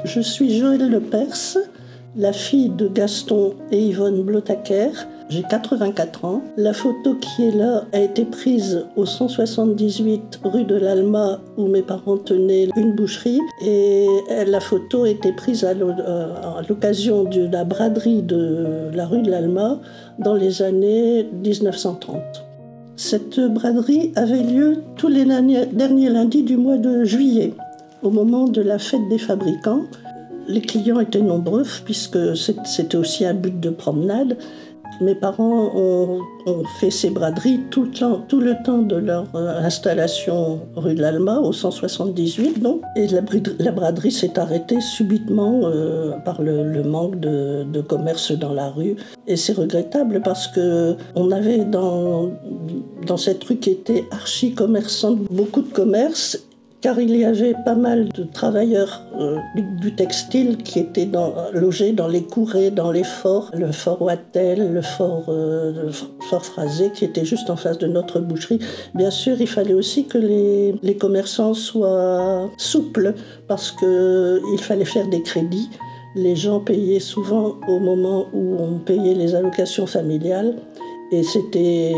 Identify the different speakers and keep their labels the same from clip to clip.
Speaker 1: Je suis Joëlle Lepers, la fille de Gaston et Yvonne Blotaquer. J'ai 84 ans. La photo qui est là a été prise au 178 rue de l'Alma où mes parents tenaient une boucherie. Et la photo a été prise à l'occasion de la braderie de la rue de l'Alma dans les années 1930. Cette braderie avait lieu tous les derniers lundis du mois de juillet, au moment de la fête des fabricants. Les clients étaient nombreux puisque c'était aussi un but de promenade. Mes parents ont fait ces braderies tout le temps de leur installation rue de l'Alma, au 178 donc. Et la braderie s'est arrêtée subitement par le manque de commerce dans la rue. Et c'est regrettable parce qu'on avait dans cette rue qui était archi-commerçante beaucoup de commerces, car il y avait pas mal de travailleurs du textile qui étaient logés dans les courets, dans les forts, le fort Wattel, le fort Phrasé, qui était juste en face de notre boucherie. Bien sûr, il fallait aussi que les commerçants soient souples, parce qu'il fallait faire des crédits. Les gens payaient souvent au moment où on payait les allocations familiales. Et c'était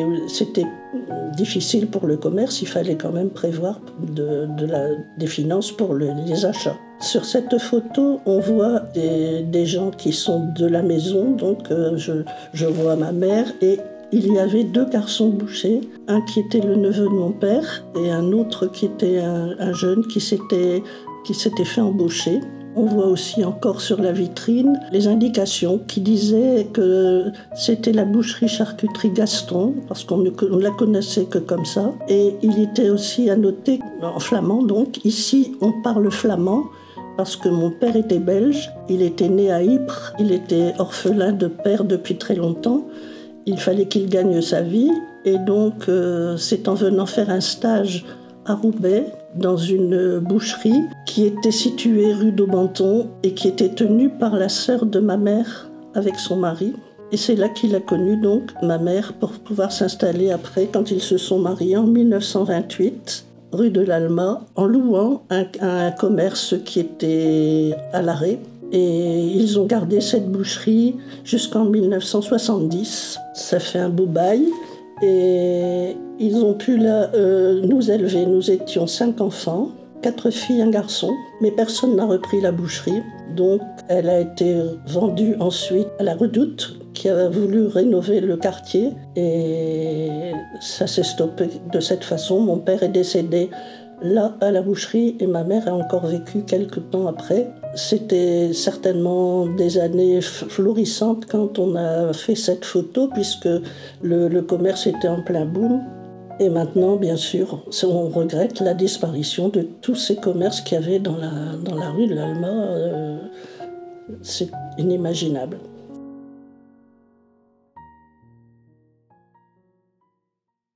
Speaker 1: difficile pour le commerce, il fallait quand même prévoir des finances pour les achats. Sur cette photo, on voit des gens qui sont de la maison, donc je vois ma mère et il y avait 2 garçons bouchers, un qui était le neveu de mon père et un autre qui était un jeune qui s'était fait embaucher. On voit aussi encore sur la vitrine les indications qui disaient que c'était la boucherie-charcuterie Gaston, parce qu'on ne la connaissait que comme ça. Et il était aussi à noter, en flamand donc, ici on parle flamand, parce que mon père était belge, il était né à Ypres, il était orphelin de père depuis très longtemps. Il fallait qu'il gagne sa vie, et donc c'est en venant faire un stage à Roubaix, dans une boucherie qui était située rue d'Aubenton et qui était tenue par la sœur de ma mère avec son mari. Et c'est là qu'il a connu donc ma mère pour pouvoir s'installer après, quand ils se sont mariés en 1928, rue de l'Alma, en louant un commerce qui était à l'arrêt. Et ils ont gardé cette boucherie jusqu'en 1970. Ça fait un beau bail. Et ils ont pu nous élever. Nous étions 5 enfants, 4 filles, 1 garçon. Mais personne n'a repris la boucherie. Donc elle a été vendue ensuite à la Redoute, qui a voulu rénover le quartier. Et ça s'est stoppé de cette façon. Mon père est décédé là à la boucherie et ma mère a encore vécu quelques temps après. C'était certainement des années florissantes quand on a fait cette photo, puisque le commerce était en plein boom. Et maintenant, bien sûr, on regrette la disparition de tous ces commerces qu'il y avait dans la rue de l'Alma. C'est inimaginable.